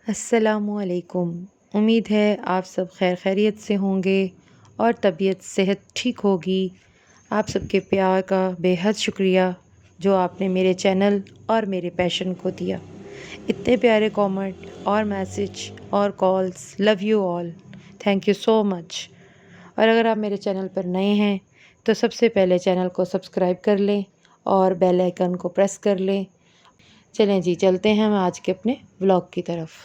अस्सलामुअलैकुम। उम्मीद है आप सब खैर खैरियत से होंगे और तबीयत सेहत ठीक होगी। आप सबके प्यार का बेहद शुक्रिया जो आपने मेरे चैनल और मेरे पैशन को दिया। इतने प्यारे कमेंट और मैसेज और calls, love you all, thank you so much. और अगर आप मेरे चैनल पर नए हैं तो सबसे पहले चैनल को सब्सक्राइब कर लें और बेल आइकन को प्रेस कर लें। चलें जी, चलते हैं हम आज के अपने व्लॉग की तरफ।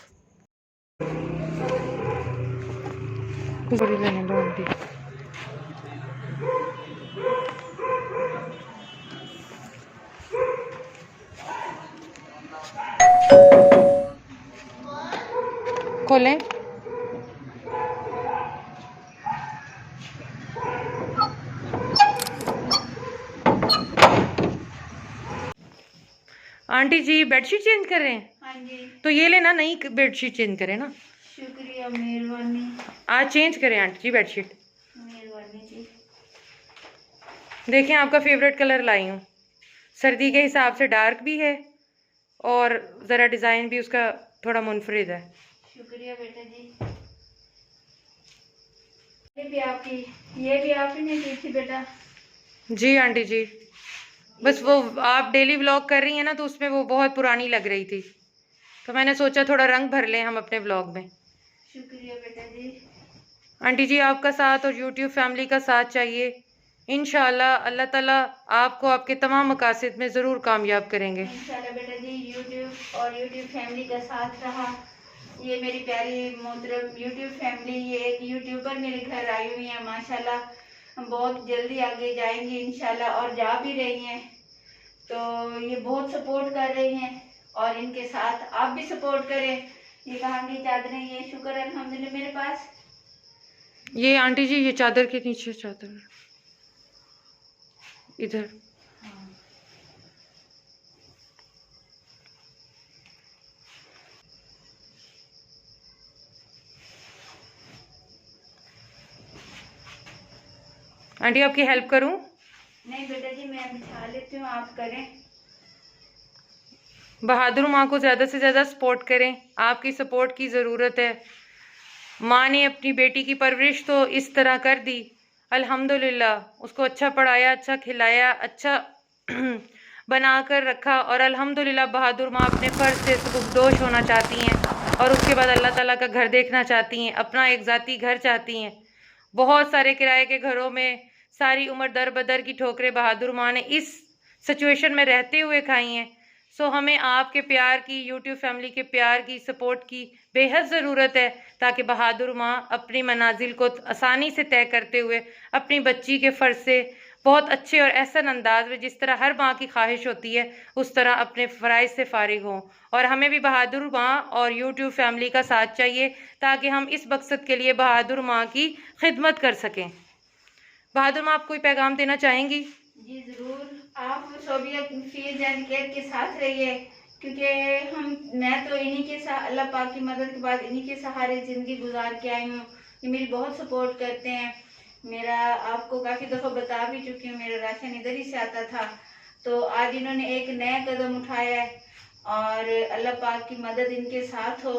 खोलें। आंटी जी बेडशीट चेंज कर रहे हैं? हाँ जी। तो ये लेना, नई बेडशीट चेंज करें ना। शुक्रिया, मेहरबानी। आज चेंज करें आंटी जी बेडशीट। मेहरबानी जी। देखें, आपका फेवरेट कलर लाई हूँ। सर्दी के हिसाब से डार्क भी है और ज़रा डिज़ाइन भी उसका थोड़ा मुनफरिद है। शुक्रिया बेटा जी। ये भी आपही ने की थी बेटा? जी आंटी जी, बस वो आप डेली व्लॉग कर रही हैं ना, तो उसमें वो बहुत पुरानी लग रही थी, तो मैंने सोचा थोड़ा रंग भर लें हम अपने व्लॉग में। शुक्रिया बेटा जी। आंटी जी, आपका साथ और यूट्यूब फैमिली का साथ चाहिए। इंशाल्लाह अल्लाह ताला आपको आपके तमाम मकासद में ज़रूर कामयाब करेंगे। इंशाल्लाह बेटा जी। यूट्यूब और यूट्यूब फैमिली का साथ रहा। ये मेरी प्यारी मोहतरम यूट्यूब फैमिली, ये एक यूट्यूबर मेरे घर आई हुई है माशाल्लाह। हम बहुत जल्दी आगे जाएंगे इंशाल्लाह और जा भी रही हैं। तो ये बहुत सपोर्ट कर रही हैं और इनके साथ आप भी सपोर्ट करें। ये कहाँ की चादरें, ये शुक्र अल्हम्दुलिल्लाह मेरे पास। ये आंटी जी, ये चादर के नीचे चादर इधर। आंटी आपकी हेल्प करूं? नहीं बेटा जी, मैं बिछा लेती हूँ, आप करें। बहादुर माँ को ज़्यादा से ज़्यादा सपोर्ट करें, आपकी सपोर्ट की ज़रूरत है। माँ ने अपनी बेटी की परवरिश तो इस तरह कर दी, अल्हम्दुलिल्लाह, उसको अच्छा पढ़ाया, अच्छा खिलाया, अच्छा बना कर रखा, और अल्हम्दुलिल्लाह बहादुर माँ अपने फ़र्ज से सुबुकदोश होना चाहती हैं और उसके बाद अल्लाह ताला का घर देखना चाहती हैं, अपना एक ज़ाती घर चाहती हैं। बहुत सारे किराए के घरों में सारी उम्र दर बदर की ठोकरें बहादुर माँ ने इस सिचुएशन में रहते हुए खाई हैं। सो हमें आपके प्यार की, यूट्यूब फैमिली के प्यार की, सपोर्ट की बेहद ज़रूरत है, ताकि बहादुर माँ अपनी मनाजिल को आसानी से तय करते हुए अपनी बच्ची के फ़र्ज से बहुत अच्छे और एहसन अंदाज में, जिस तरह हर माँ की ख्वाहिश होती है, उस तरह अपने फ़राइज़ से फ़ारिग हों। और हमें भी बहादुर माँ और यूट्यूब फैमिली का साथ चाहिए ताकि हम इस मकसद के लिए बहादुर माँ की खिदमत कर सकें। बहादुर माँ, आप कोई पैगाम देना चाहेंगी? जी ज़रूर। आप सोबिया फील्ड एंड केयर के साथ रहिए, क्योंकि मैं तो इन्हीं के साथ, अल्लाह पाक की मदद के बाद इन्हीं के सहारे ज़िंदगी गुजार के आई हूँ। ये मेरी बहुत सपोर्ट करते हैं। मेरा आपको काफ़ी दफ़ा बता भी चुकी हूँ, मेरा राशन इधर ही से आता था। तो आज इन्होंने एक नया कदम उठाया है और अल्लाह पाक की मदद इनके साथ हो।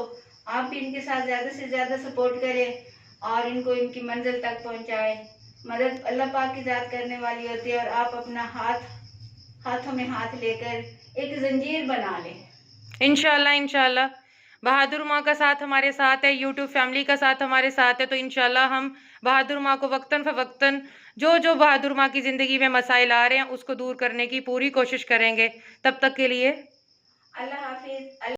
आप भी इनके साथ ज़्यादा से ज़्यादा सपोर्ट करें और इनको इनकी मंजिल तक पहुँचाएँ। मदद अल्लाह पाक की ज़ात करने वाली होती है और आप अपना हाथों में हाथ लेकर एक जंजीर बना लें। इंशाल्लाह इंशाल्लाह बहादुर माँ का साथ हमारे साथ है, यूट्यूब फैमिली का साथ हमारे साथ है, तो इंशाल्लाह हम बहादुर माँ को वक्तन फ़वक्तन जो जो बहादुर माँ की ज़िंदगी में मसाइल आ रहे हैं उसको दूर करने की पूरी कोशिश करेंगे। तब तक के लिए अल्लाह हाफिज़।